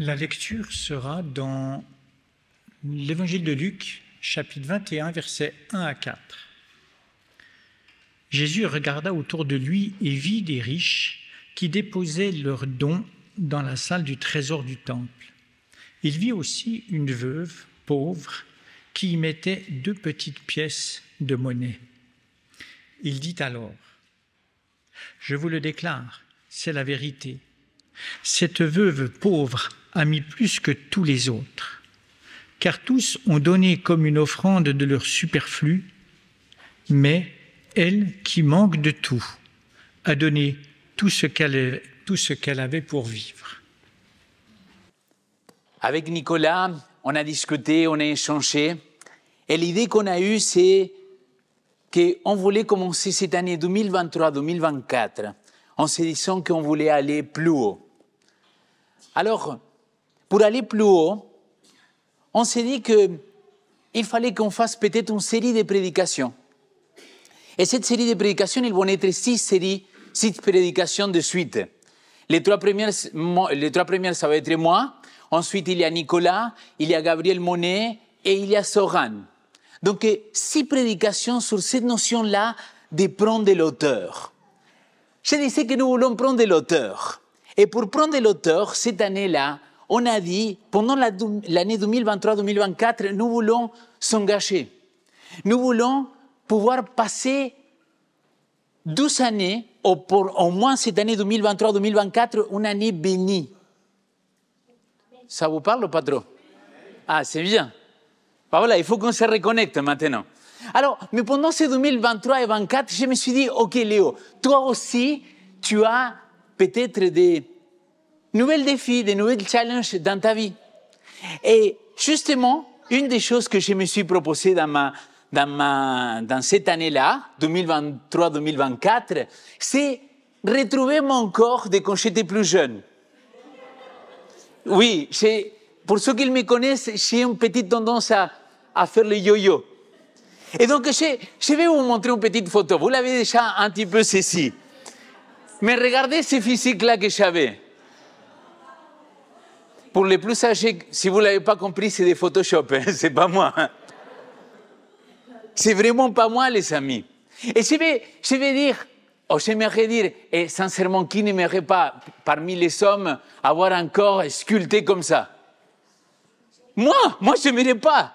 La lecture sera dans l'Évangile de Luc, chapitre 21, versets 1 à 4. Jésus regarda autour de lui et vit des riches qui déposaient leurs dons dans la salle du trésor du temple. Il vit aussi une veuve pauvre qui y mettait 2 petites pièces de monnaie. Il dit alors: « Je vous le déclare, c'est la vérité. Cette veuve pauvre a mis plus que tous les autres, car tous ont donné comme une offrande de leur superflu, mais elle, qui manque de tout, a donné tout ce qu'elle avait pour vivre. » Avec Nicolas, on a discuté, on a échangé, et l'idée qu'on a eue, c'est qu'on voulait commencer cette année 2023-2024 en se disant qu'on voulait aller plus haut. Alors, pour aller plus haut, on s'est dit qu'il fallait qu'on fasse peut-être une série de prédications. Et cette série de prédications, ils vont être 6 prédications de suite. Les trois premières, ça va être moi. Ensuite, il y a Nicolas, il y a Gabriel Monet et il y a Soran. Donc, 6 prédications sur cette notion-là de prendre de l'auteur. Je disais que nous voulons prendre de l'auteur. Et pour prendre de l'auteur, cette année-là, on a dit, pendant l'année 2023-2024, nous voulons s'engager. Nous voulons pouvoir passer 12 années, ou pour au moins cette année 2023-2024, une année bénie. Ça vous parle ou pas trop? Ah, c'est bien. Ben voilà, il faut qu'on se reconnecte maintenant. Alors, mais pendant ces 2023 et 2024, je me suis dit, ok Léo, toi aussi, tu as peut-être des nouveaux défis, des nouveaux challenges dans ta vie. Et justement, une des choses que je me suis proposée dans cette année-là, 2023-2024, c'est retrouver mon corps de quand j'étais plus jeune. Oui, pour ceux qui me connaissent, j'ai une petite tendance à faire le yo-yo. Et donc, je vais vous montrer une petite photo. Vous l'avez déjà un petit peu saisi. Mais regardez ce physique-là que j'avais. Pour les plus âgés, si vous ne l'avez pas compris, c'est des Photoshop, hein, c'est pas moi. C'est vraiment pas moi, les amis. Et je vais dire, j'aimerais dire, et sincèrement, qui n'aimerait pas, parmi les hommes, avoir un corps sculpté comme ça? Moi, je n'aimerais pas.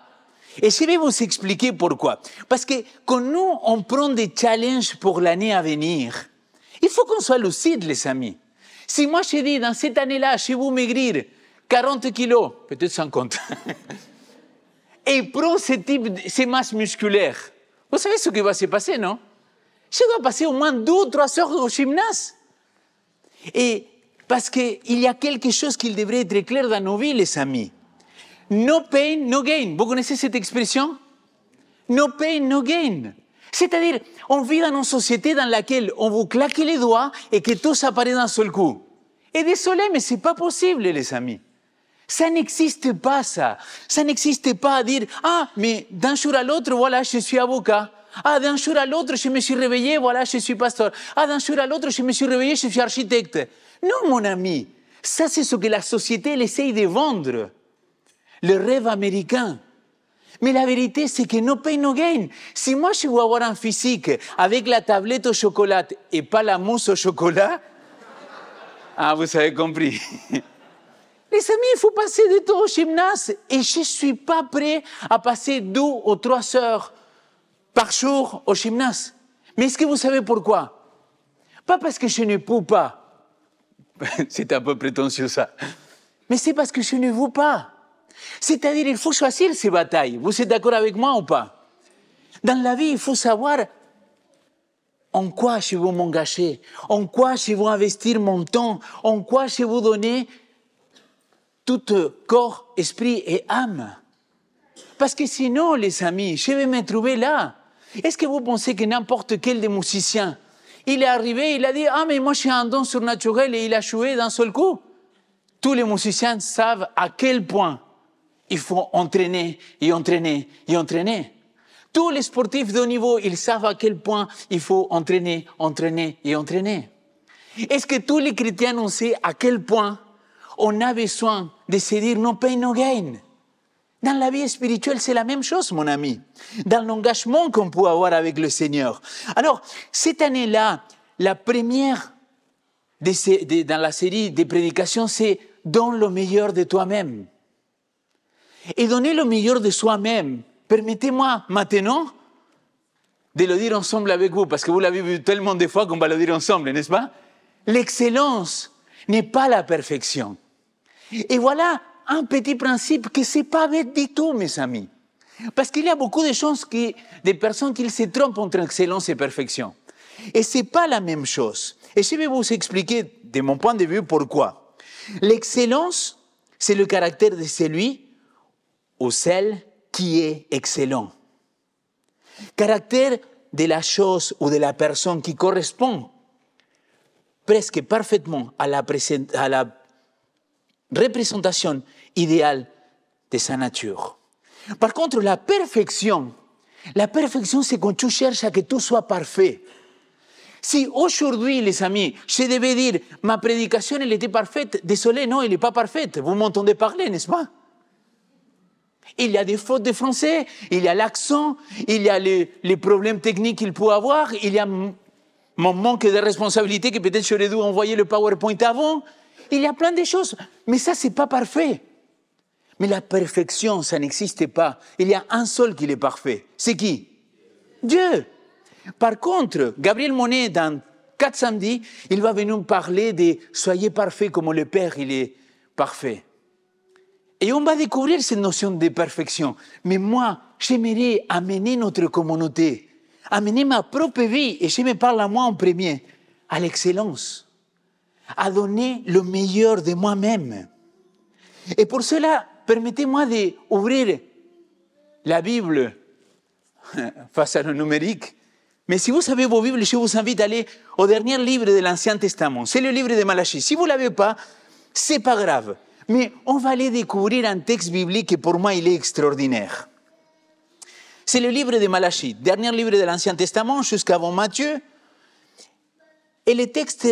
Et je vais vous expliquer pourquoi. Parce que quand nous, on prend des challenges pour l'année à venir, il faut qu'on soit lucide, les amis. Si moi, je dis, dans cette année-là, je vais vous maigrir 40 kilos, peut-être 50, et prends ces masses musculaires, vous savez ce qui va se passer, non? Je dois passer au moins 2 ou 3 heures au gymnase. Et parce qu'il y a quelque chose qui devrait être clair dans nos vies, les amis. No pain, no gain. Vous connaissez cette expression? No pain, no gain. C'est-à-dire, on vit dans une société dans laquelle on vous claque les doigts et que tout s'apparaît d'un seul coup. Et désolé, mais ce n'est pas possible, les amis. Ça n'existe pas, ça. Ça n'existe pas à dire, ah, mais d'un jour à l'autre, voilà, je suis avocat. Ah, d'un jour à l'autre, je me suis réveillé, voilà, je suis pasteur. Ah, d'un jour à l'autre, je me suis réveillé, je suis architecte. Non, mon ami. Ça, c'est ce que la société elle essaye de vendre. Le rêve américain. Mais la vérité, c'est que no pain, no gain. Si moi, je veux avoir un physique avec la tablette au chocolat et pas la mousse au chocolat, ah, vous avez compris. Les amis, il faut passer du temps au gymnase et je ne suis pas prêt à passer 2 ou 3 heures par jour au gymnase. Mais est-ce que vous savez pourquoi? Pas parce que je ne peux pas. C'est un peu prétentieux ça. Mais c'est parce que je ne veux pas. C'est-à-dire, il faut choisir ces batailles. Vous êtes d'accord avec moi ou pas? Dans la vie, il faut savoir en quoi je veux m'engager, en quoi je veux investir mon temps, en quoi je veux donner tout corps, esprit et âme. Parce que sinon, les amis, je vais me trouver là. Est-ce que vous pensez que n'importe quel des musiciens, il est arrivé, il a dit, ah, mais moi j'ai un don surnaturel et il a joué d'un seul coup? Tous les musiciens savent à quel point il faut entraîner et entraîner et entraîner. Tous les sportifs de haut niveau, ils savent à quel point il faut entraîner, entraîner et entraîner. Est-ce que tous les chrétiens, on sait à quel point on a besoin de se dire no pain, no gain. Dans la vie spirituelle, c'est la même chose, mon ami. Dans l'engagement qu'on peut avoir avec le Seigneur. Alors, cette année-là, la première dans la série des prédications, c'est « Donne le meilleur de toi-même ». Et donner le meilleur de soi-même, permettez-moi maintenant de le dire ensemble avec vous, parce que vous l'avez vu tellement de fois qu'on va le dire ensemble, n'est-ce pas? L'excellence n'est pas la perfection. Et voilà un petit principe que ce n'est pas bête du tout, mes amis. Parce qu'il y a beaucoup de choses, des personnes qui se trompent entre excellence et perfection. Et ce n'est pas la même chose. Et je vais vous expliquer, de mon point de vue, pourquoi. L'excellence, c'est le caractère de celui ou celle qui est excellent. Caractère de la chose ou de la personne qui correspond presque parfaitement à la représentation idéale de sa nature. Par contre, la perfection, c'est quand tu cherches à que tout soit parfait. Si aujourd'hui, les amis, je devais dire, ma prédication, elle était parfaite, désolé, non, elle n'est pas parfaite. Vous m'entendez parler, n'est-ce pas? Il y a des fautes de français, il y a l'accent, il y a les problèmes techniques qu'il peut avoir, il y a mon manque de responsabilité que peut-être j'aurais dû envoyer le PowerPoint avant. Il y a plein de choses, mais ça, ce n'est pas parfait. Mais la perfection, ça n'existe pas. Il y a un seul qui est parfait. C'est qui? Dieu. Par contre, Gabriel Monet, dans 4 samedis, il va venir nous parler de « Soyez parfaits comme le Père, il est parfait ». Et on va découvrir cette notion de perfection. Mais moi, j'aimerais amener notre communauté, amener ma propre vie, et je me parle à moi en premier, à l'excellence, à donner le meilleur de moi-même. Et pour cela, permettez-moi d'ouvrir la Bible face à le numérique. Mais si vous avez vos Bibles, je vous invite à aller au dernier livre de l'Ancien Testament. C'est le livre de Malachie. Si vous ne l'avez pas, ce n'est pas grave. Mais on va aller découvrir un texte biblique qui pour moi il est extraordinaire. C'est le livre de Malachie, dernier livre de l'Ancien Testament jusqu'avant Matthieu. Et le texte,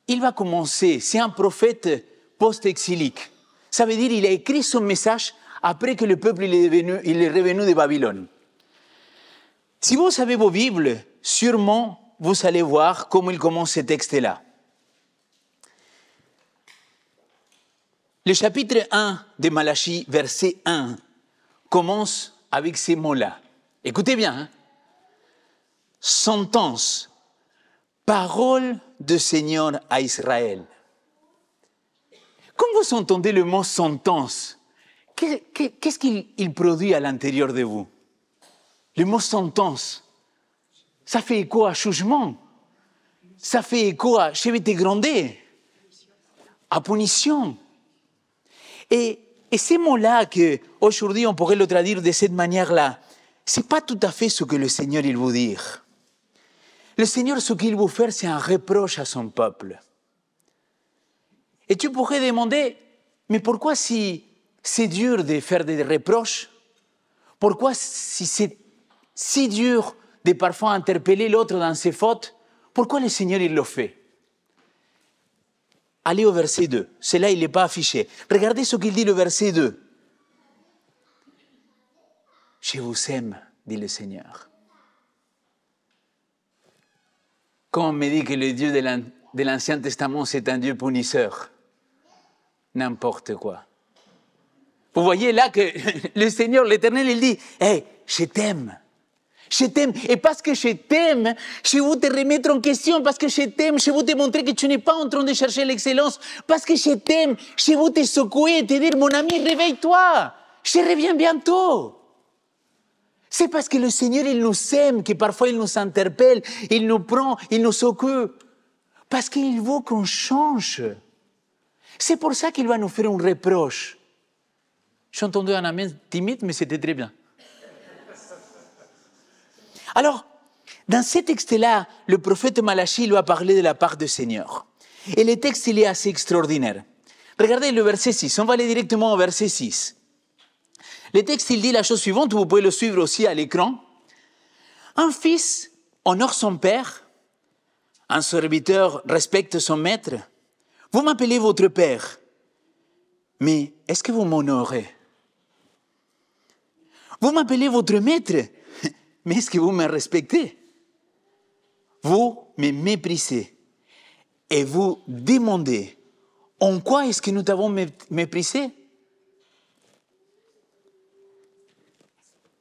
il va commencer, c'est un prophète post-exilique. Ça veut dire qu'il a écrit son message après que le peuple il est revenu de Babylone. Si vous avez vos Bibles, sûrement vous allez voir comment il commence ce texte-là. Le chapitre 1 de Malachie, verset 1, commence avec ces mots-là. Écoutez bien. Hein? Sentence, parole de Seigneur à Israël. Quand vous entendez le mot sentence, qu'est-ce qu'il produit à l'intérieur de vous? Le mot sentence, ça fait écho à jugement. Ça fait écho à je vais te gronder, à punition. Et ces mots-là, qu'aujourd'hui on pourrait le traduire de cette manière-là, ce n'est pas tout à fait ce que le Seigneur il veut dire. Le Seigneur, ce qu'il veut faire, c'est un reproche à son peuple. Et tu pourrais demander, mais pourquoi si c'est dur de faire des reproches? Pourquoi si c'est si dur de parfois interpeller l'autre dans ses fautes, pourquoi le Seigneur il le fait? Allez au verset 2. Cela, il n'est pas affiché. Regardez ce qu'il dit le verset 2. Je vous aime, dit le Seigneur. Quand on me dit que le Dieu de l'Ancien Testament, c'est un Dieu punisseur, n'importe quoi. Vous voyez là que le Seigneur, l'Éternel, il dit, « Hey, je t'aime. Je t'aime. Et parce que je t'aime, je veux te remettre en question. Parce que je t'aime, je veux te montrer que tu n'es pas en train de chercher l'excellence. Parce que je t'aime, je veux te secouer et te dire, mon ami, réveille-toi. Je reviens bientôt. » C'est parce que le Seigneur, il nous aime, que parfois il nous interpelle, il nous prend, il nous secoue. Parce qu'il veut qu'on change. C'est pour ça qu'il va nous faire un reproche. J'ai entendu un amen timide, mais c'était très bien. Alors, dans ce texte-là, le prophète Malachie lui a parlé de la part du Seigneur. Et le texte, il est assez extraordinaire. Regardez le verset 6. On va aller directement au verset 6. Le texte, il dit la chose suivante. Vous pouvez le suivre aussi à l'écran. Un fils honore son père. Un serviteur respecte son maître. Vous m'appelez votre père. mais est-ce que vous m'honorez? Vous m'appelez votre maître, mais est-ce que vous me respectez? Vous me méprisez et vous demandez en quoi est-ce que nous t'avons méprisé?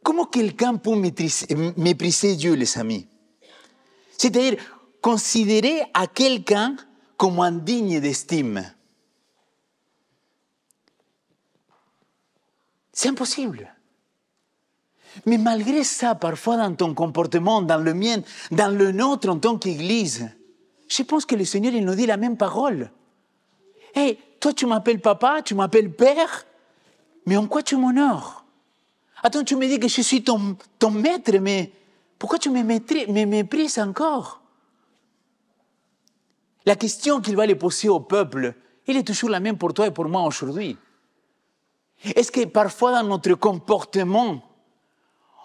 Comment quelqu'un peut mépriser Dieu, les amis? C'est-à-dire considérer à quelqu'un comme indigne d'estime. C'est impossible. Mais malgré ça, parfois dans ton comportement, dans le mien, dans le nôtre en tant qu'Église, je pense que le Seigneur il nous dit la même parole. Hey, toi tu m'appelles papa, tu m'appelles père, mais en quoi tu m'honores? Attends, tu me dis que je suis ton maître, mais pourquoi tu me méprises encore? La question qu'il va les poser au peuple, elle est toujours la même pour toi et pour moi aujourd'hui. Est-ce que parfois dans notre comportement,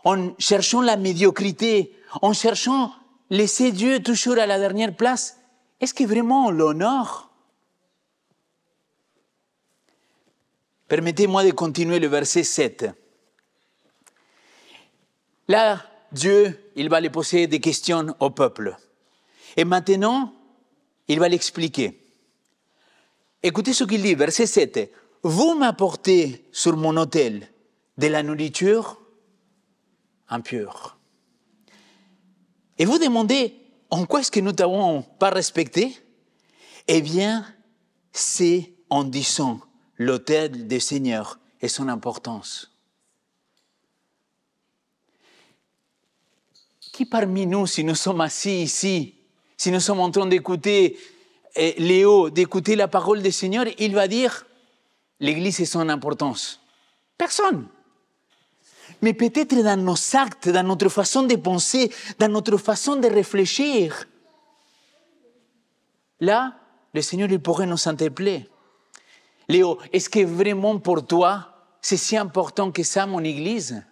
en cherchant la médiocrité, en cherchant laisser Dieu toujours à la dernière place, est-ce que vraiment on l'honore? Permettez-moi de continuer le verset 7. Là, Dieu, il va les poser des questions au peuple. Et maintenant, il va l'expliquer. Écoutez ce qu'il dit, verset 7. Vous m'apportez sur mon autel de la nourriture impure. Et vous demandez, en quoi est-ce que nous ne t'avons pas respecté? Eh bien, c'est en disant l'autel du Seigneur et son importance. Qui parmi nous, si nous sommes assis ici, si nous sommes en train d'écouter Léo, d'écouter la parole du Seigneur, il va dire l'Église et son importance? Personne. Mais peut-être dans nos actes, dans notre façon de penser, dans notre façon de réfléchir, là, le Seigneur il pourrait nous interpeller. Léo, est-ce que vraiment pour toi, c'est si important que ça, mon Église?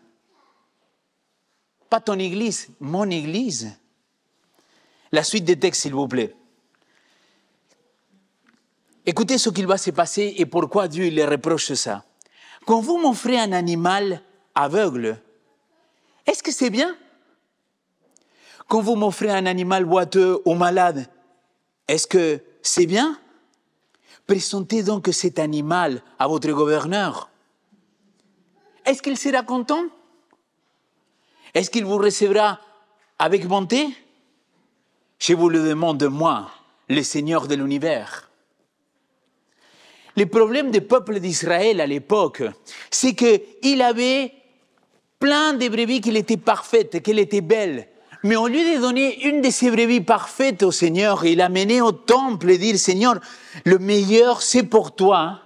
Pas ton Église, mon Église. La suite des textes, s'il vous plaît. Écoutez ce qu'il va se passer et pourquoi Dieu il reproche ça. Quand vous m'offrez un animal aveugle, est-ce que c'est bien? Quand vous m'offrez un animal boiteux ou malade, est-ce que c'est bien? Présentez donc cet animal à votre gouverneur. Est-ce qu'il sera content? Est-ce qu'il vous recevra avec bonté? Je vous le demande, moi, le Seigneur de l'univers. Le problème du peuple d'Israël à l'époque, c'est qu'il avait plein de brebis qui étaient parfaites, qu'elles étaient belles. Mais au lieu de donner une de ces brebis parfaites au Seigneur, il a mené au temple et dit, Seigneur, le meilleur c'est pour toi.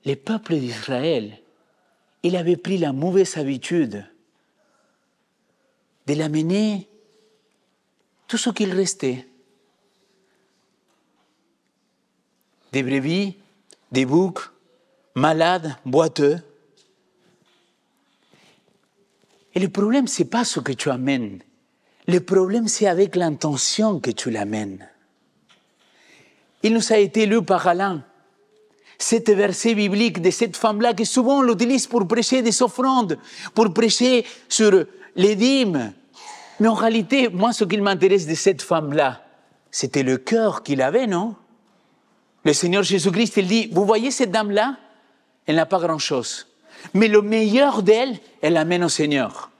Le peuple d'Israël, il avait pris la mauvaise habitude de l'amener tout ce qu'il restait. Des brebis, des boucs, malades, boiteux. Et le problème, ce n'est pas ce que tu amènes. Le problème, c'est avec l'intention que tu l'amènes. Il nous a été lu par Alain, cet verset biblique de cette femme-là que souvent on l'utilise pour prêcher des offrandes, pour prêcher sur les dîmes. Mais en réalité, moi, ce qui m'intéresse de cette femme-là, c'était le cœur qu'il avait, non? Le Seigneur Jésus-Christ, il dit, vous voyez cette dame-là? Elle n'a pas grand-chose. Mais le meilleur d'elle, elle l'amène au Seigneur.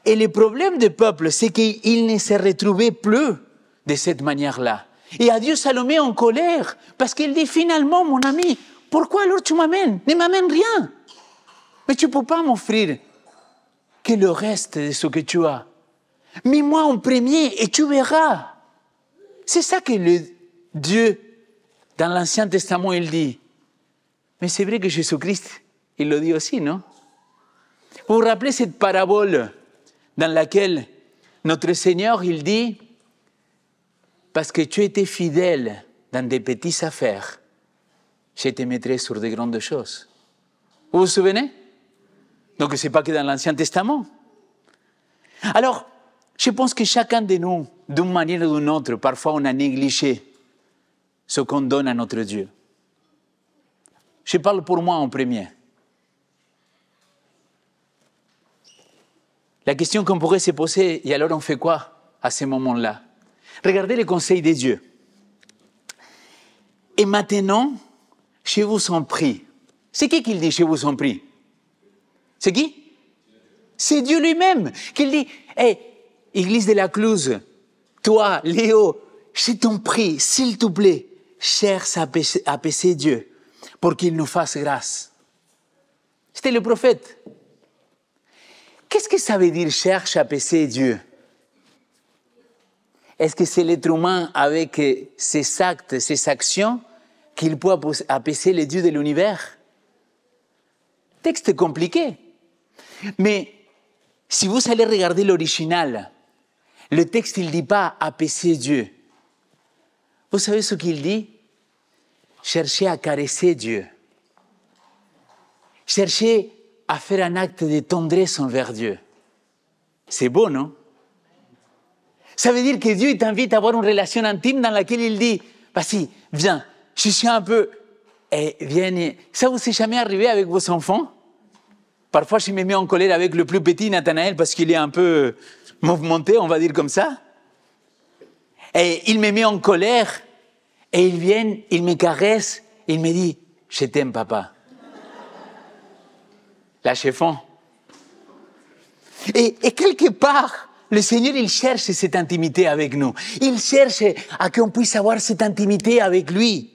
Et le problème du peuple, c'est qu'il ne se retrouvait plus de cette manière-là. Et à Dieu, ça le met en colère, parce qu'il dit, finalement, mon ami, pourquoi alors tu m'amènes? Ne m'amène rien. Mais tu ne peux pas m'offrir que le reste de ce que tu as. Mets-moi en premier et tu verras. C'est ça que le Dieu, dans l'Ancien Testament, il dit. Mais c'est vrai que Jésus-Christ, il le dit aussi, non? Vous vous rappelez cette parabole dans laquelle notre Seigneur, il dit, parce que tu étais fidèle dans des petites affaires, je te mettrai sur de grandes choses. Vous vous souvenez? Donc, ce n'est pas que dans l'Ancien Testament. Alors, je pense que chacun de nous, d'une manière ou d'une autre, parfois on a négligé ce qu'on donne à notre Dieu. je parle pour moi en premier. La question qu'on pourrait se poser, et alors on fait quoi à ce moment-là? Regardez les conseils de Dieu. Et maintenant, je vous en prie. C'est qui dit je vous en prie? C'est qui? C'est Dieu lui-même qui dit, hey, Église de la Cluse, toi, Léo, je t'en prie, s'il te plaît, cherche à apaiser Dieu pour qu'il nous fasse grâce. C'était le prophète. Qu'est-ce que ça veut dire cherche à apaiser Dieu? Est-ce que c'est l'être humain avec ses actes, ses actions, qu'il peut apaiser le Dieu de l'univers? Texte compliqué. Mais si vous allez regarder l'original, le texte, il ne dit pas apaiser Dieu. Vous savez ce qu'il dit? Cherchez à caresser Dieu. Cherchez à faire un acte de tendresse envers Dieu. C'est beau, non? Ça veut dire que Dieu t'invite à avoir une relation intime dans laquelle il dit, vas-y, viens, je suis un peu... viens. Ça vous est jamais arrivé avec vos enfants? Parfois, je me mets en colère avec le plus petit, Nathanaël, parce qu'il est un peu mouvementé, on va dire comme ça. Et il me met en colère, et il vient, il me caresse, il me dit, je t'aime, papa. La chefon. Et quelque part, le Seigneur, il cherche cette intimité avec nous. Il cherche à qu'on puisse avoir cette intimité avec lui.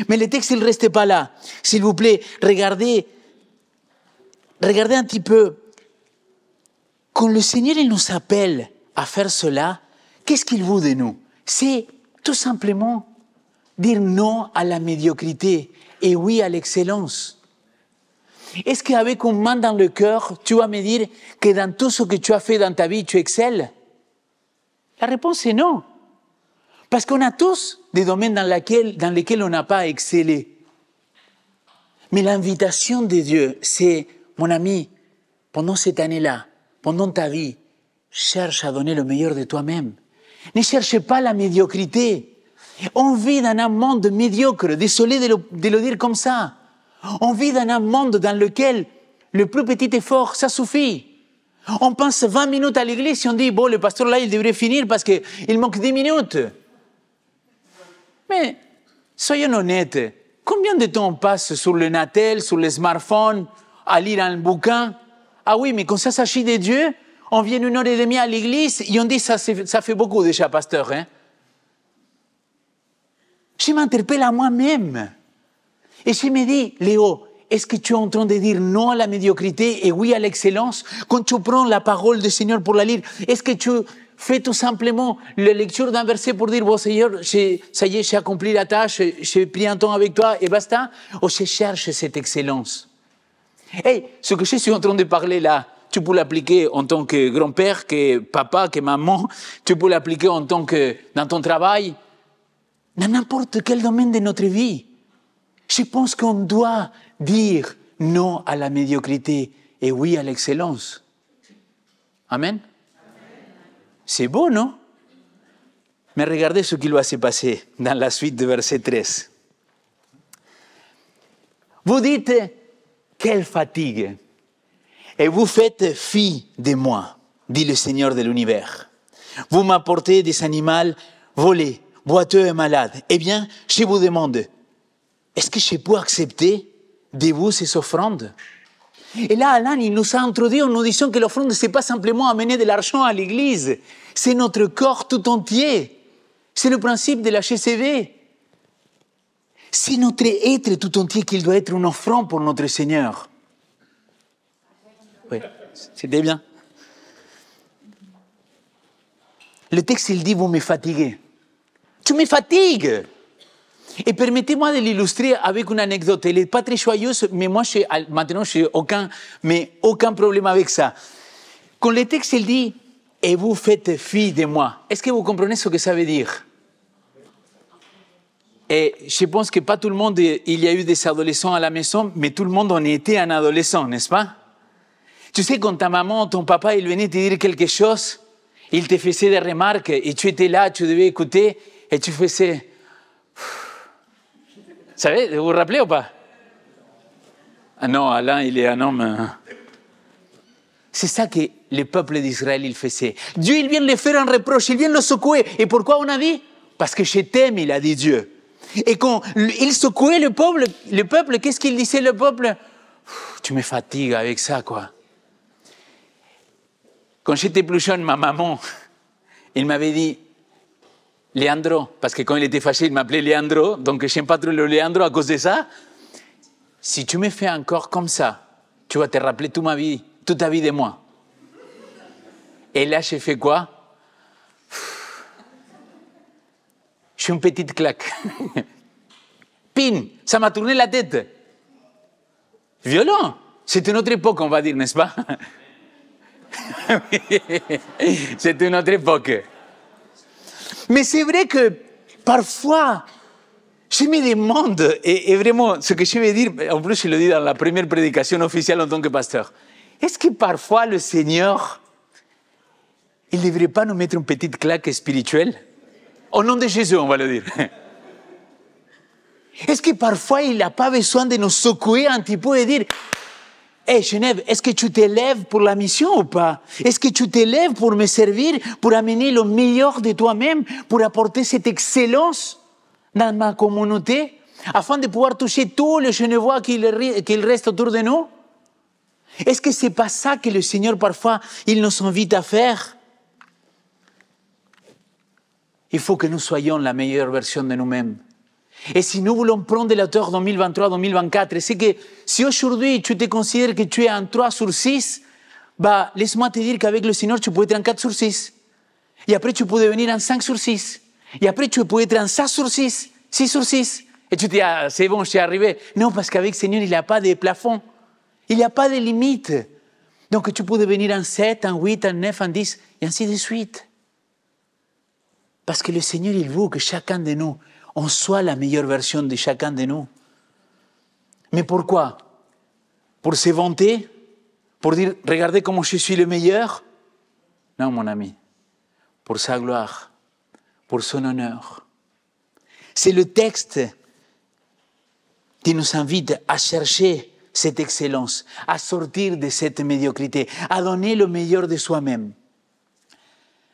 Mais le texte, il ne reste pas là. S'il vous plaît, regardez un petit peu. Quand le Seigneur, il nous appelle à faire cela, qu'est-ce qu'il veut de nous? C'est tout simplement dire non à la médiocrité et oui à l'excellence. Est-ce qu'avec une main dans le cœur, tu vas me dire que dans tout ce que tu as fait dans ta vie, tu excelles? La réponse est non. Parce qu'on a tous des domaines dans lesquels on n'a pas excellé. Mais l'invitation de Dieu, c'est, mon ami, pendant cette année-là, pendant ta vie, cherche à donner le meilleur de toi-même. Ne cherche pas la médiocrité. On vit dans un monde médiocre, désolé de le dire comme ça. On vit dans un monde dans lequel le plus petit effort, ça suffit. On pense 20 minutes à l'église et on dit, bon, le pasteur là, il devrait finir parce qu'il manque 10 minutes. Mais, soyons honnêtes, combien de temps on passe sur le Natel, sur le smartphone, à lire un bouquin? Ah oui, mais quand ça s'agit de Dieu, on vient 1h30 à l'église et on dit, ça fait beaucoup déjà, pasteur. Hein? Je m'interpelle à moi-même. Et je me dis, Léo, est-ce que tu es en train de dire non à la médiocrité et oui à l'excellence? Quand tu prends la parole du Seigneur pour la lire, est-ce que tu fais tout simplement la lecture d'un verset pour dire, bon Seigneur, ça y est, j'ai accompli la tâche, j'ai pris un temps avec toi et basta? Ou je cherche cette excellence? Et ce que je suis en train de parler là, tu peux l'appliquer en tant que grand-père, que papa, que maman, tu peux l'appliquer en tant que dans ton travail, dans n'importe quel domaine de notre vie. Je pense qu'on doit dire non à la médiocrité et oui à l'excellence. Amen. C'est beau, non? Mais regardez ce qui va se passer dans la suite du verset 13. Vous dites, quelle fatigue! Et vous faites fi de moi, dit le Seigneur de l'univers. Vous m'apportez des animaux volés, boiteux et malades. Eh bien, je vous demande, est-ce que je peux accepter de vous ces offrandes? Et là, Alain, il nous a introduit en nous disant que l'offrande, ce n'est pas simplement amener de l'argent à l'église, c'est notre corps tout entier. C'est le principe de la HCV. C'est notre être tout entier qu'il doit être une offrande pour notre Seigneur. Oui, c'était bien. Le texte, il dit, vous me fatiguez. Tu me fatigues. Et permettez-moi de l'illustrer avec une anecdote. Elle n'est pas très joyeuse, mais moi, maintenant, je n'ai aucun problème avec ça. Quand le texte il dit « Et vous faites fi de moi », est-ce que vous comprenez ce que ça veut dire? Et je pense que pas tout le monde, il y a eu des adolescents à la maison, mais tout le monde en était un adolescent, n'est-ce pas? Tu sais, quand ta maman, ton papa, il venait te dire quelque chose, il te faisait des remarques, et tu étais là, tu devais écouter, et tu faisais... Vous savez, vous vous rappelez ou pas? Ah non, Alain, il est un homme... C'est ça que le peuple d'Israël, il faisait. Dieu, il vient de le faire un reproche, il vient de le secouer. Et pourquoi on a dit? Parce que je t'aime, il a dit Dieu. Et quand il secouait le peuple, qu'est-ce qu'il disait le peuple? Tu me fatigues avec ça, quoi. Quand j'étais plus jeune, ma maman, il m'avait dit, Leandro, parce que quand il était fâché, il m'appelait Leandro, donc je n'aime pas trop le Leandro à cause de ça. Si tu me fais encore comme ça, tu vas te rappeler toute ta vie de moi. Et là, j'ai fait quoi? Je suis une petite claque. Pin, ça m'a tourné la tête. Violent. C'était une autre époque, on va dire, n'est-ce pas? C'était une autre époque. Mais c'est vrai que parfois, je me demande, et vraiment, ce que je vais dire, en plus je le dis dans la première prédication officielle en tant que pasteur, est-ce que parfois le Seigneur, il ne devrait pas nous mettre une petite claque spirituelle? Au nom de Jésus, on va le dire. Est-ce que parfois il n'a pas besoin de nous secouer un petit peu et dire, hey Genève, est-ce que tu t'élèves pour la mission ou pas? Est-ce que tu t'élèves pour me servir, pour amener le meilleur de toi-même, pour apporter cette excellence dans ma communauté, afin de pouvoir toucher tous les Genevois qu'il reste autour de nous? Est-ce que ce n'est pas ça que le Seigneur parfois, il nous invite à faire? Il faut que nous soyons la meilleure version de nous-mêmes. Et si nous voulons prendre de la hauteur 2023-2024, c'est que si aujourd'hui tu te considères que tu es un 3 sur 6, bah, laisse-moi te dire qu'avec le Seigneur, tu peux être un 4 sur 6. Et après, tu peux devenir un 5 sur 6. Et après, tu peux être un 5 sur 6, 6 sur 6. Et tu te dis, ah, c'est bon, je suis arrivé. Non, parce qu'avec le Seigneur, il n'y a pas de plafond. Il n'y a pas de limite. Donc, tu peux devenir un 7, un 8, un 9, un 10, et ainsi de suite. Parce que le Seigneur, il veut que chacun de nous, on soit la meilleure version de chacun de nous. Mais pourquoi? Pour se vanter? Pour dire, regardez comment je suis le meilleur? Non, mon ami. Pour sa gloire, pour son honneur. C'est le texte qui nous invite à chercher cette excellence, à sortir de cette médiocrité, à donner le meilleur de soi-même.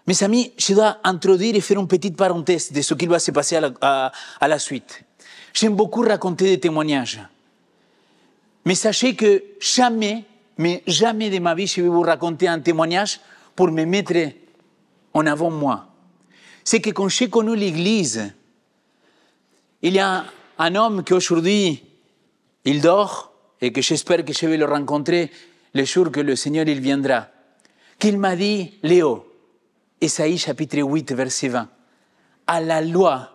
Mes amis, je dois introduire et faire une petite parenthèse de ce qui va se passer à la suite. J'aime beaucoup raconter des témoignages. Mais sachez que jamais, mais jamais de ma vie, je vais vous raconter un témoignage pour me mettre en avant moi. C'est que quand j'ai connu l'Église, il y a un homme qui aujourd'hui, il dort et que j'espère que je vais le rencontrer le jour que le Seigneur il viendra, qu'il m'a dit, Léo, Ésaïe chapitre 8, verset 20, à la loi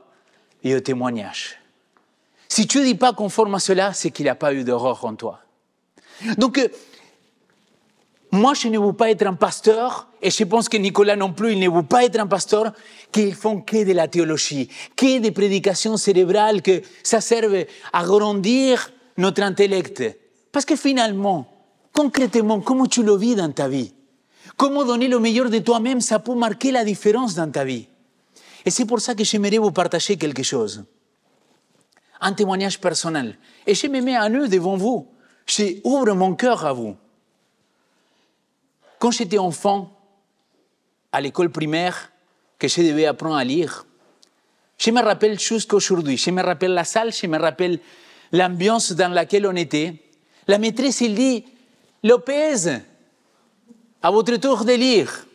et au témoignage. Si tu ne dis pas conforme à cela, c'est qu'il n'y a pas eu d'erreur en toi. Donc, moi, je ne veux pas être un pasteur, et je pense que Nicolas non plus, il ne veut pas être un pasteur, qui font que de la théologie, que des prédications cérébrales, que ça serve à grandir notre intellect. Parce que finalement, concrètement, comment tu le vis dans ta vie? Comment donner le meilleur de toi-même, ça peut marquer la différence dans ta vie. Et c'est pour ça que j'aimerais vous partager quelque chose. Un témoignage personnel. Et je me mets à nu devant vous. J'ouvre mon cœur à vous. Quand j'étais enfant, à l'école primaire, que je devais apprendre à lire, je me rappelle jusqu'aujourd'hui. Je me rappelle la salle, je me rappelle l'ambiance dans laquelle on était. La maîtresse, elle dit, Lopez, à votre tour de lire.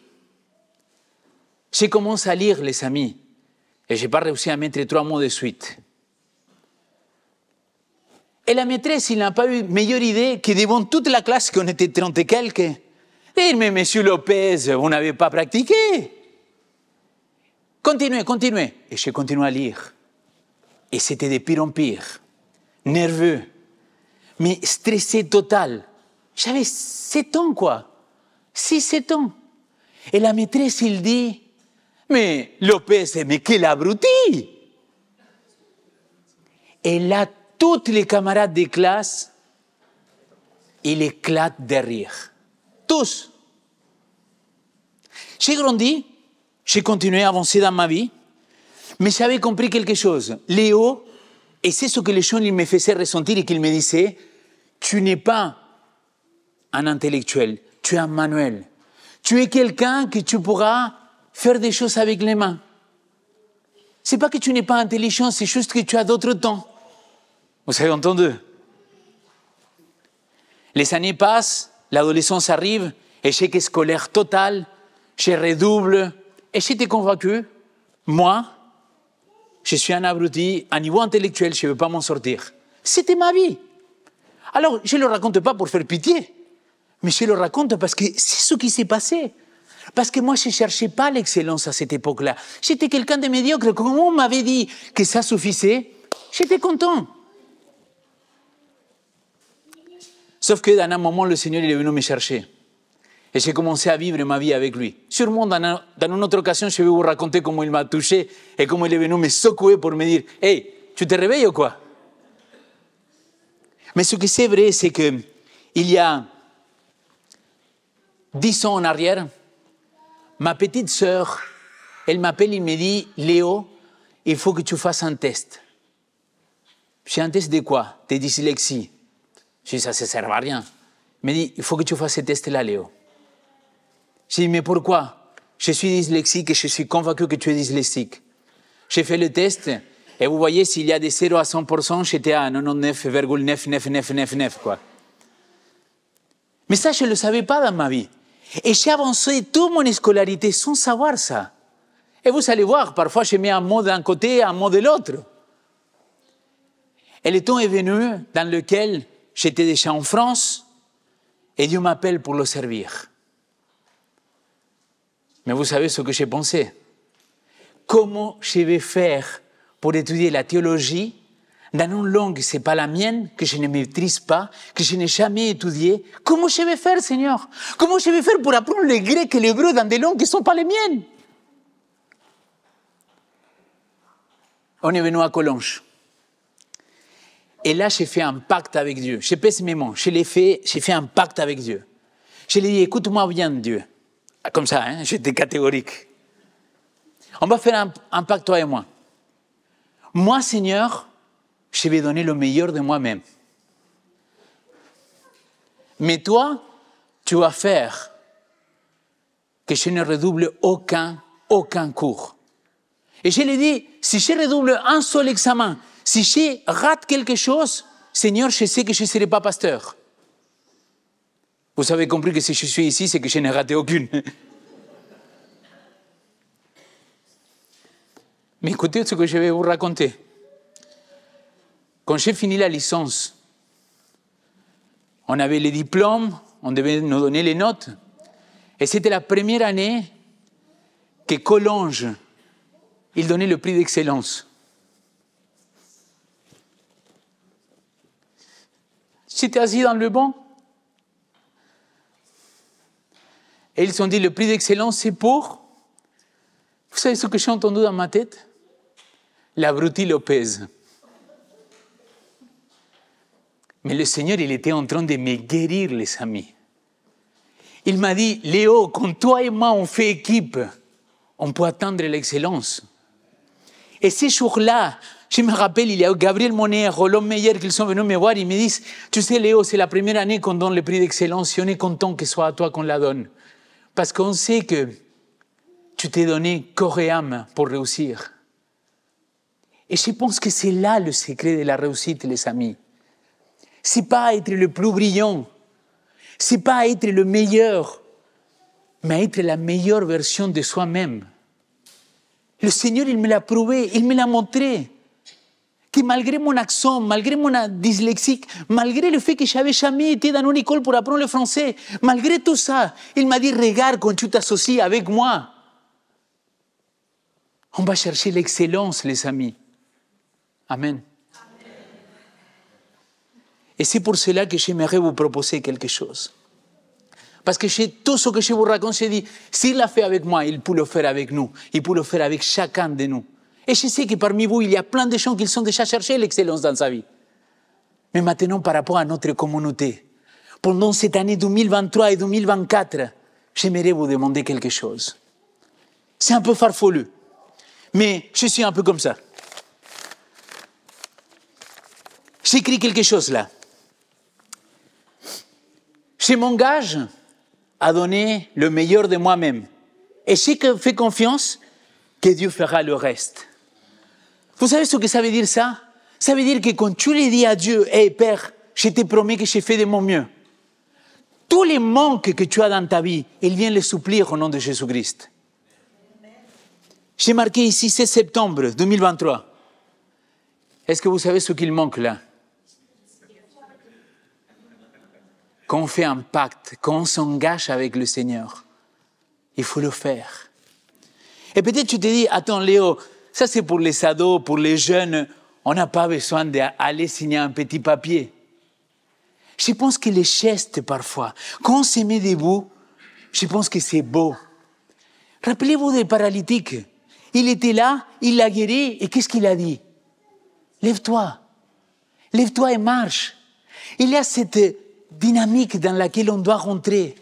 Je commence à lire, les amis, et je n'ai pas réussi à mettre 3 mots de suite. Et la maîtresse, il n'a pas eu meilleure idée que devant toute la classe, qu'on était 30 et quelques, dire, mais monsieur Lopez, vous n'avez pas pratiqué. Continuez, continuez. Et je continue à lire. Et c'était de pire en pire. Nerveux, mais stressé total. J'avais 7 ans, quoi. 6-7 ans. Et la maîtresse, il dit, mais Lopez, mais quel abruti! Et là, tous les camarades de classe, ils éclatent de rire. Tous. J'ai grandi, j'ai continué à avancer dans ma vie, mais j'avais compris quelque chose. Léo, et c'est ce que les gens ils me faisaient ressentir et qu'ils me disaient, tu n'es pas un intellectuel, tu es un manuel. Tu es quelqu'un que tu pourras faire des choses avec les mains. C'est pas que tu n'es pas intelligent, c'est juste que tu as d'autres temps. Vous avez entendu? Les années passent, l'adolescence arrive, échec scolaire total, je redouble, et j'étais convaincu, moi, je suis un abruti, à niveau intellectuel, je ne veux pas m'en sortir. C'était ma vie. Alors, je ne le raconte pas pour faire pitié, mais je le raconte parce que c'est ce qui s'est passé. Parce que moi, je ne cherchais pas l'excellence à cette époque-là. J'étais quelqu'un de médiocre. Quand on m'avait dit que ça suffisait, j'étais content. Sauf que dans un moment, le Seigneur il est venu me chercher. Et j'ai commencé à vivre ma vie avec lui. Sûrement, dans une autre occasion, je vais vous raconter comment il m'a touché et comment il est venu me secouer pour me dire « Hey, tu te réveilles ou quoi ?» Mais ce que c'est vrai, c'est qu'il y a 10 ans en arrière, ma petite sœur, elle m'appelle, il me dit « Léo, il faut que tu fasses un test. » J'ai un test de quoi? De dyslexie. Je dis « Ça ne sert à rien. » Il me dit « Il faut que tu fasses ce test-là, Léo. » J'ai dit « Mais pourquoi? Je suis dyslexique et je suis convaincu que tu es dyslexique. » J'ai fait le test et vous voyez, s'il y a de 0 à 100%, j'étais à 99,99999, quoi. Mais ça, je ne le savais pas dans ma vie. Et j'ai avancé toute mon scolarité sans savoir ça. Et vous allez voir, parfois je mets un mot d'un côté, un mot de l'autre. Et le temps est venu dans lequel j'étais déjà en France et Dieu m'appelle pour le servir. Mais vous savez ce que j'ai pensé? Comment je vais faire pour étudier la théologie dans une langue, ce n'est pas la mienne, que je ne maîtrise pas, que je n'ai jamais étudiée? Comment je vais faire, Seigneur? Comment je vais faire pour apprendre le grec et l'hébreu dans des langues qui ne sont pas les miennes? On est venu à Collonges. Et là, j'ai fait un pacte avec Dieu. Je pèse mes mots. J'ai fait un pacte avec Dieu. Je lui ai dit, écoute-moi bien, Dieu. Comme ça, hein, j'étais catégorique. On va faire un pacte, toi et moi. Moi, Seigneur, je vais donner le meilleur de moi-même. Mais toi, tu vas faire que je ne redouble aucun cours. Et je lui ai dit, si je redouble un seul examen, si je rate quelque chose, Seigneur, je sais que je ne serai pas pasteur. Vous avez compris que si je suis ici, c'est que je n'ai raté aucune. Mais écoutez ce que je vais vous raconter. Quand j'ai fini la licence, on avait les diplômes, on devait nous donner les notes. Et c'était la première année que Collonges, il donnait le prix d'excellence. J'étais assis dans le banc. Et ils ont dit, le prix d'excellence, c'est pour... Vous savez ce que j'ai entendu dans ma tête? L'abruti Lopez. Mais le Seigneur, il était en train de me guérir, les amis. Il m'a dit, Léo, quand toi et moi, on fait équipe, on peut atteindre l'excellence. Et ces jours-là, je me rappelle, il y a Gabriel Monet, Roland Meyer, qui sont venus me voir, ils me disent, tu sais, Léo, c'est la première année qu'on donne le prix d'excellence, et on est content que ce soit à toi qu'on la donne. Parce qu'on sait que tu t'es donné corps et âme pour réussir. Et je pense que c'est là le secret de la réussite, les amis. Ce n'est pas être le plus brillant, ce n'est pas être le meilleur, mais être la meilleure version de soi-même. Le Seigneur, il me l'a prouvé, il me l'a montré. Que malgré mon accent, malgré mon dyslexie, malgré le fait que je n'avais jamais été dans une école pour apprendre le français, malgré tout ça, il m'a dit, regarde quand tu t'associes avec moi. On va chercher l'excellence, les amis. Amen. Et c'est pour cela que j'aimerais vous proposer quelque chose. Parce que tout ce que je vous raconte, je dis, s'il l'a fait avec moi, il peut le faire avec nous. Il peut le faire avec chacun de nous. Et je sais que parmi vous, il y a plein de gens qui ont déjà cherché l'excellence dans sa vie. Mais maintenant, par rapport à notre communauté, pendant cette année 2023 et 2024, j'aimerais vous demander quelque chose. C'est un peu farfelu, mais je suis un peu comme ça. J'écris quelque chose là. je m'engage à donner le meilleur de moi-même. Et j'ai fait confiance que Dieu fera le reste. Vous savez ce que ça veut dire ça? Ça veut dire que quand tu le dis à Dieu, hey, Père, je te promets que j'ai fait de mon mieux. Tous les manques que tu as dans ta vie, il vient les supplir au nom de Jésus-Christ. J'ai marqué ici 16 septembre 2023. Est-ce que vous savez ce qu'il manque là? Quand on fait un pacte, quand on s'engage avec le Seigneur, il faut le faire. Et peut-être tu te dis, attends Léo, ça c'est pour les ados, pour les jeunes, on n'a pas besoin d'aller signer un petit papier. Je pense que les gestes parfois, quand on se met debout, je pense que c'est beau. Rappelez-vous des paralytiques. Il était là, il l'a guéri, et qu'est-ce qu'il a dit? Lève-toi. Lève-toi et marche. Il y a cette dynamique dans laquelle on doit rentrer.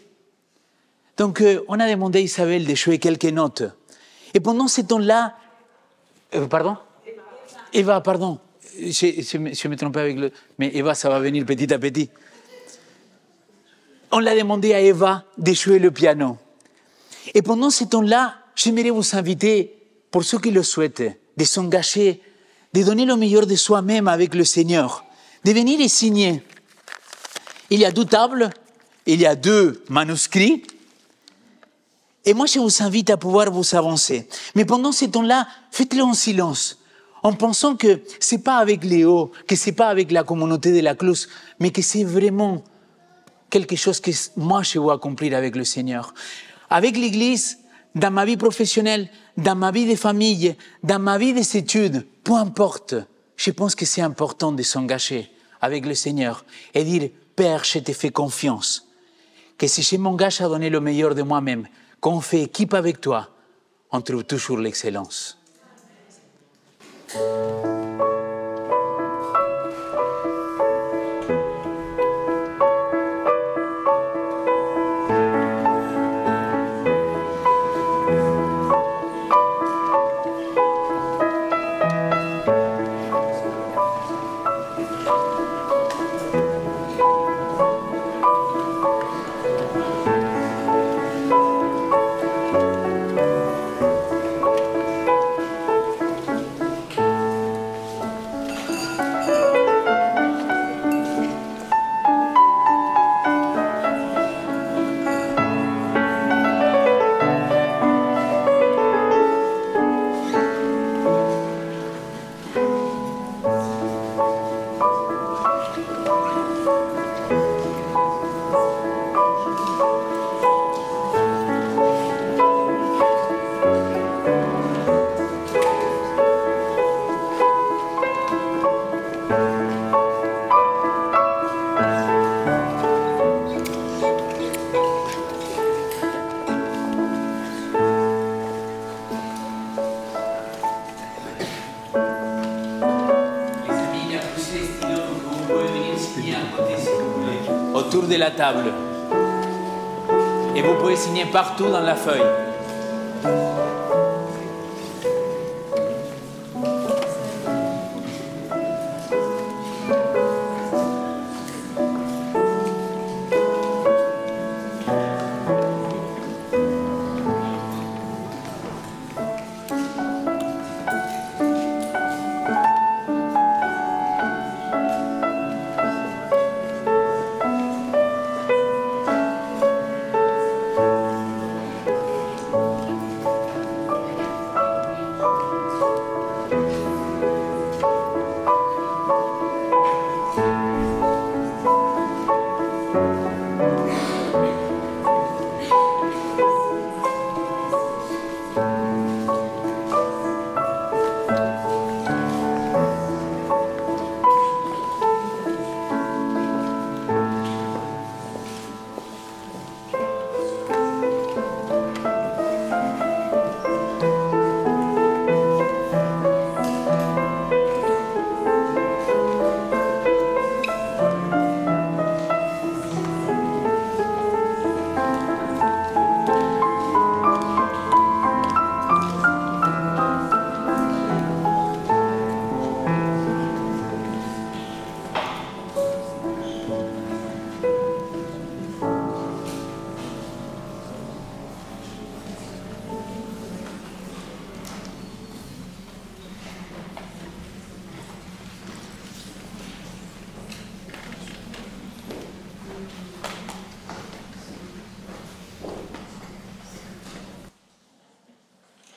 Donc, on a demandé à Isabelle de jouer quelques notes. Et pendant ce temps-là... pardon? Eva, pardon. Je me trompais avec le... Mais Eva, ça va venir petit à petit. On l'a demandé à Eva de jouer le piano. Et pendant ce temps-là, j'aimerais vous inviter, pour ceux qui le souhaitent, de s'engager, de donner le meilleur de soi-même avec le Seigneur, de venir et signer. Il y a 2 tables, il y a 2 manuscrits. Et moi, je vous invite à pouvoir vous avancer. Mais pendant ce temps-là, faites-le en silence, en pensant que ce n'est pas avec Léo, que ce n'est pas avec la communauté de la Close, mais que c'est vraiment quelque chose que moi, je veux accomplir avec le Seigneur. Avec l'Église, dans ma vie professionnelle, dans ma vie de famille, dans ma vie des études, peu importe, je pense que c'est important de s'engager avec le Seigneur et dire, Père, je te fais confiance, que si je m'engage à donner le meilleur de moi-même, qu'on fait équipe avec toi, on trouve toujours l'excellence. Autour de la table. Et vous pouvez signer partout dans la feuille.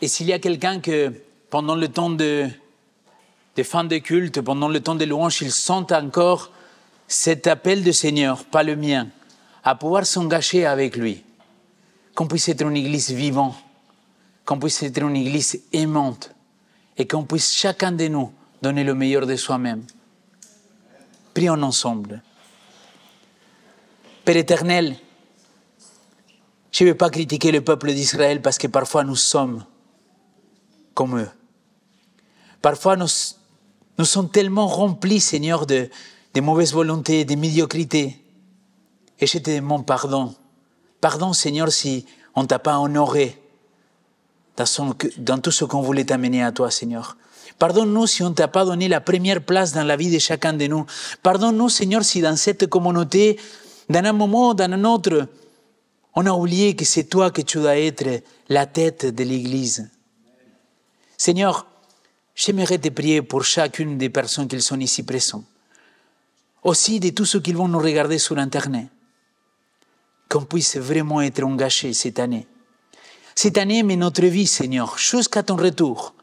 Et s'il y a quelqu'un que pendant le temps de fin de culte, pendant le temps de louange, ils sentent encore cet appel du Seigneur, pas le mien, à pouvoir s'engager avec lui, qu'on puisse être une église vivante, qu'on puisse être une église aimante et qu'on puisse chacun de nous donner le meilleur de soi-même. Prions ensemble. Père éternel, je ne vais pas critiquer le peuple d'Israël parce que parfois nous sommes comme eux. Parfois nous sommes tellement remplis, Seigneur, de mauvaise volonté, de médiocrité. Et je te demande pardon. Pardon, Seigneur, si on ne t'a pas honoré dans tout ce qu'on voulait t'amener à toi, Seigneur. Pardonne-nous si on ne t'a pas donné la première place dans la vie de chacun de nous. Pardonne-nous, Seigneur, si dans cette communauté, dans un moment ou dans un autre, on a oublié que c'est toi que tu dois être la tête de l'Église. Seigneur, j'aimerais te prier pour chacune des personnes qui sont ici présentes. Aussi de tous ceux qui vont nous regarder sur Internet. Qu'on puisse vraiment être engagés cette année. Cette année, mais notre vie, Seigneur, jusqu'à ton retour,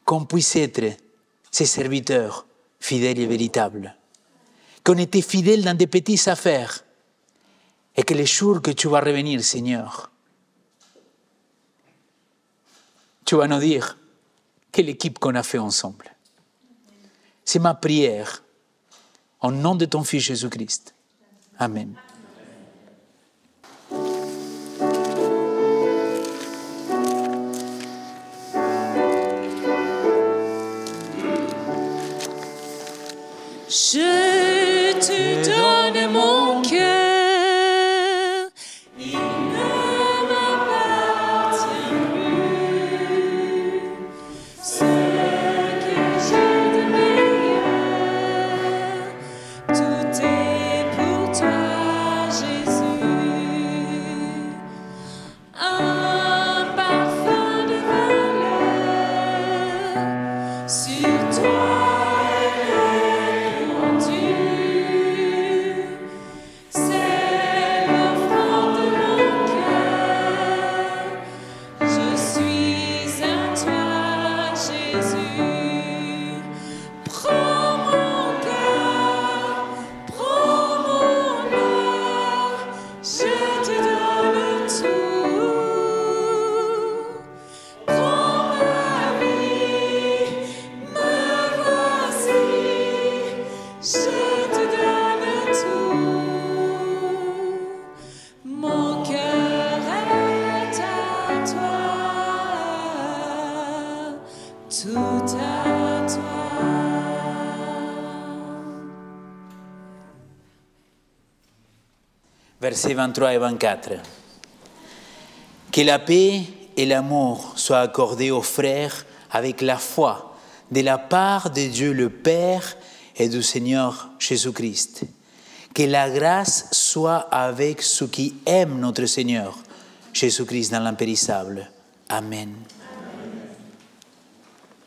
qu'on puisse être ces serviteurs fidèles et véritables. Qu'on était fidèles dans des petites affaires et que les jours que tu vas revenir, Seigneur, tu vas nous dire quelle équipe qu'on a fait ensemble. C'est ma prière au nom de ton Fils Jésus-Christ. Amen. Je te donne mon cœur, il ne m'appartient plus. Ce que j'ai de meilleur, tout est pour toi, Jésus. Un parfum de valeur sur toi. Versets 23 et 24. Que la paix et l'amour soient accordés aux frères avec la foi de la part de Dieu le Père et du Seigneur Jésus-Christ. Que la grâce soit avec ceux qui aiment notre Seigneur Jésus-Christ dans l'impérissable. Amen.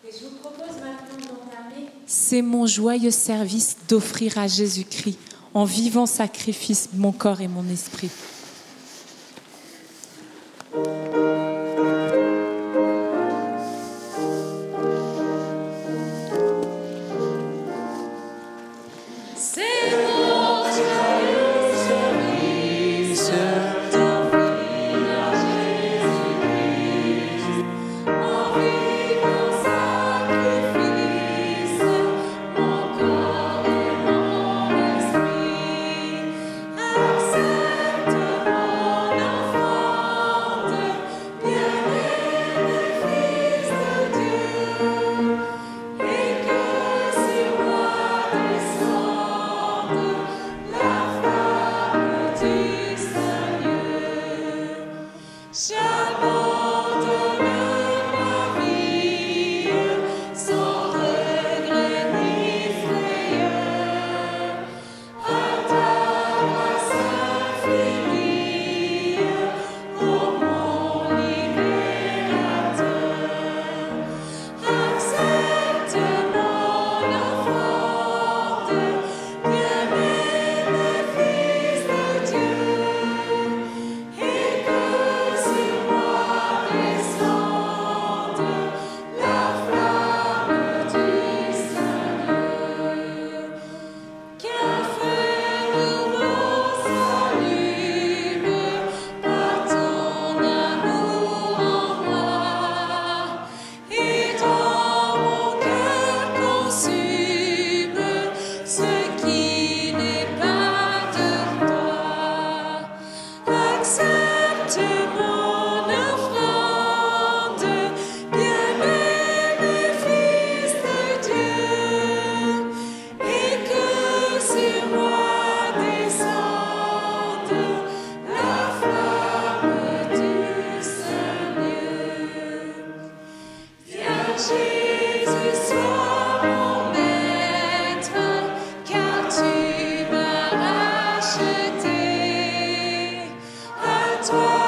Et je vous propose maintenant d'entamer c'est mon joyeux service d'offrir à Jésus-Christ en vivant sacrifice mon corps et mon esprit. toi.